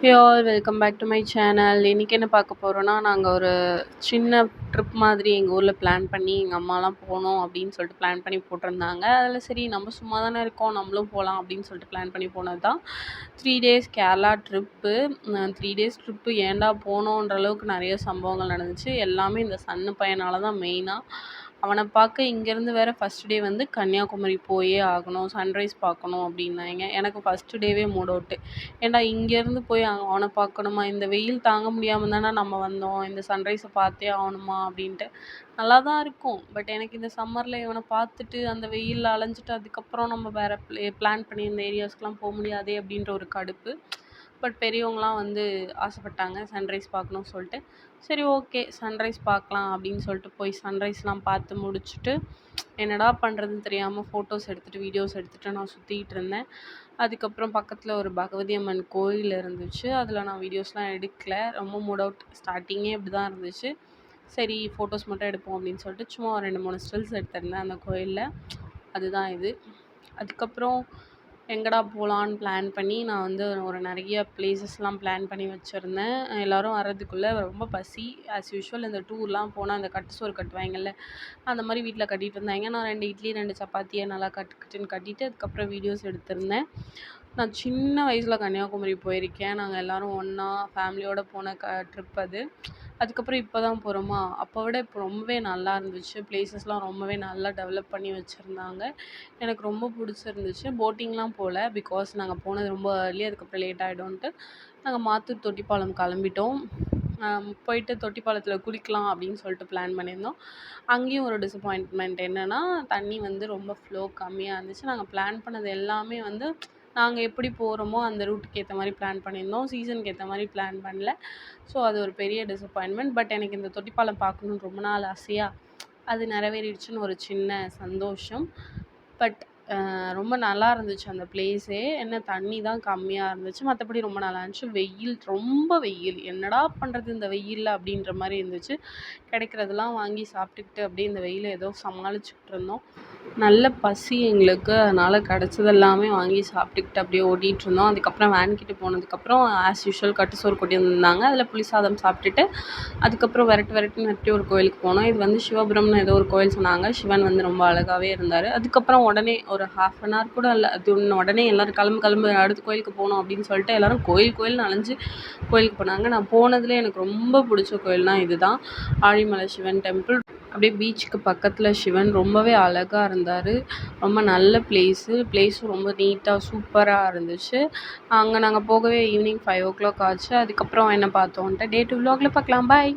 Hey all welcome back to my channel. இன்றைக்கி என்ன பார்க்க போகிறோன்னா, நாங்கள் ஒரு சின்ன ட்ரிப் மாதிரி எங்கள் ஊரில் பிளான் பண்ணி எங்கள் அம்மாலாம் போகணும் அப்படின்னு சொல்லிட்டு பிளான் பண்ணி போட்டிருந்தாங்க. அதில் சரி நம்ம சும்மா தானே இருக்கோம், நம்மளும் போகலாம் அப்படின்னு சொல்லிட்டு பிளான் பண்ணி போனது தான் 3 days Kerala trip. 3 days trip ஏன்டா போனோன்ற அளவுக்கு நிறைய சம்பவங்கள் நடந்துச்சு. எல்லாமே இந்த சன்னு பையனால தான் மெயினாக. அவனை பார்க்க இங்கேருந்து வேறு ஃபஸ்ட் டே வந்து கன்னியாகுமரி போயே ஆகணும், சன்ரைஸ் பார்க்கணும் அப்படின்னாங்க. எனக்கு ஃபஸ்ட்டு டேவே மூட் அவுட்டு. ஏன்டா இங்கேருந்து போய் அவனை பார்க்கணுமா, இந்த வெயில் தாங்க முடியாமல் தானே நம்ம வந்தோம், இந்த சன்ரைஸை பார்த்தே ஆகணுமா அப்படின்ட்டு. நல்லா தான் இருக்கும், பட் எனக்கு இந்த சம்மரில் இவனை பார்த்துட்டு அந்த வெயிலில் அலைஞ்சிட்டு அதுக்கப்புறம் நம்ம வேறு பிளான் பண்ணி இந்த ஏரியாஸ்க்கெலாம் போக முடியாதே அப்படின்ற ஒரு கடுப்பு. பட் பெரியவங்களாம் வந்து ஆசைப்பட்டாங்க சன்ரைஸ் பார்க்கணும்னு சொல்லிட்டு. சரி ஓகே சன்ரைஸ் பார்க்கலாம் அப்படின்னு சொல்லிட்டு போய் சன்ரைஸ்லாம் பார்த்து முடிச்சுட்டு என்னடா பண்ணுறதுன்னு தெரியாமல் ஃபோட்டோஸ் எடுத்துகிட்டு வீடியோஸ் எடுத்துகிட்டு நான் சுற்றிக்கிட்டு இருந்தேன். அதுக்கப்புறம் பக்கத்தில் ஒரு பகவதி அம்மன் கோயில் இருந்துச்சு. அதில் நான் வீடியோஸ்லாம் எடுக்கல, ரொம்ப மூட் அவுட். ஸ்டார்டிங்கே இப்படி தான் இருந்துச்சு. சரி ஃபோட்டோஸ் மட்டும் எடுப்போம் அப்படின்னு சொல்லிட்டு சும்மா ஒரு 2-3 ஸ்டில்ஸ் எடுத்திருந்தேன் அந்த கோயிலில். அதுதான் இது. அதுக்கப்புறம் எங்கடா போகலான்னு பிளான் பண்ணி நான் வந்து ஒரு நிறைய பிளேசஸ்லாம் பிளான் பண்ணி வச்சுருந்தேன். எல்லோரும் வர்றதுக்குள்ளே ரொம்ப பசி. ஆஸ் யூஷுவல் இந்த டூர்லாம் போனால் அந்த கட்டு சோறு கட்டுவாங்கல்ல, அந்த மாதிரி வீட்டில் கட்டிகிட்டு இருந்தாங்க. நான் 2 இட்லி 2 சப்பாத்தியை நல்லா கட்டுன்னு கட்டிட்டு அதுக்கப்புறம் வீடியோஸ் எடுத்திருந்தேன். நான் சின்ன வயசில் கன்னியாகுமரி போயிருக்கேன். நாங்கள் எல்லோரும் ஒன்றா ஃபேமிலியோடு போன ட்ரிப் அது. அதுக்கப்புறம் இப்போ தான் போகிறோமா, அப்போ விட இப்போ ரொம்பவே நல்லா இருந்துச்சு. பிளேசஸ்லாம் ரொம்பவே நல்லா டெவலப் பண்ணி வச்சுருந்தாங்க. எனக்கு ரொம்ப பிடிச்சிருந்துச்சு. போட்டிங்லாம் போகல, பிகாஸ் நாங்கள் போனது ரொம்ப ஏர்லி, அதுக்கப்புறம் லேட் ஆகிடும்ன்ட்டு நாங்கள் மாத்தூர் தொட்டிப்பாலம் கிளம்பிட்டோம். போயிட்டு தொட்டிப்பாலத்தில் குளிக்கலாம் அப்படின்னு சொல்லிட்டு பிளான் பண்ணியிருந்தோம். அங்கேயும் ஒரு டிசப்பாயின்ட்மெண்ட் என்னென்னா, தண்ணி வந்து ரொம்ப ஃப்ளோ கம்மியாக இருந்துச்சு. நாங்கள் பிளான் பண்ணது எல்லாமே வந்து நாங்கள் எப்படி போகிறோமோ அந்த ரூட்டுக்கு ஏற்ற மாதிரி பிளான் பண்ணியிருந்தோம். சீசனுக்கு ஏற்ற மாதிரி பிளான் பண்ணல. ஸோ அது ஒரு பெரிய டிசப்பாயின்ட்மெண்ட். பட் எனக்கு இந்த தொட்டிப்பாலம் பார்க்கணுன்னு ரொம்ப நாள் ஆசையாக அது நிறைவேறிடுச்சுன்னு ஒரு சின்ன சந்தோஷம். பட் ரொம்ப நல்லா இருந்துச்சு அந்த பிளேஸே. என்ன தண்ணி தான் கம்மியாக இருந்துச்சு, மற்றபடி ரொம்ப நல்லா இருந்துச்சு. வெயில், ரொம்ப வெயில், என்னடா பண்ணுறது இந்த வெயிலில் அப்படின்ற மாதிரி இருந்துச்சு. கிடைக்கிறதெல்லாம் வாங்கி சாப்பிட்டுக்கிட்டு அப்படியே இந்த வெயிலை ஏதோ சமாளிச்சுக்கிட்டு இருந்தோம். நல்ல பசி எங்களுக்கு, அதனால் கிடச்சதெல்லாமே வாங்கி சாப்பிட்டுக்கிட்டு அப்படியே ஓட்டிகிட்டு இருந்தோம். அதுக்கப்புறம் வேன்கிட்ட போனதுக்கப்புறம் ஆஸ் யூஷுவல் கட்டு சோறு கொட்டி வந்திருந்தாங்க. அதில் புளி சாதம் சாப்பிட்டுட்டு அதுக்கப்புறம் விரட்டி ஒரு கோயிலுக்கு போனோம். இது வந்து சிவபுரம்னு ஏதோ ஒரு கோயில் சொன்னாங்க. சிவன் வந்து ரொம்ப அழகாகவே இருந்தார். அதுக்கப்புறம் உடனே ஒரு 1/2 hour கூட இல்லை, அது உடனே எல்லோரும் கிளம்பு அடுத்த கோயிலுக்கு போகணும் அப்படின்னு சொல்லிட்டு எல்லோரும் கோயில்னு அலைஞ்சு கோயிலுக்கு போனாங்க. நான் போனதுலேயே எனக்கு ரொம்ப பிடிச்ச கோயில்னால் இது தான், ஆழிமலை சிவன் டெம்பிள். அப்படியே பீச்சுக்கு பக்கத்தில் சிவன் ரொம்பவே அழகாக இருந்தார். ரொம்ப நல்ல பிளேஸும் ரொம்ப நீட்டாக சூப்பராக இருந்துச்சு. அங்கே நாங்கள் போகவே ஈவினிங் 5 o'clock ஆச்சு. அதுக்கப்புறம் என்ன பார்த்தோன்ட்டு டே 2 vlogல பார்க்கலாம். பாய்.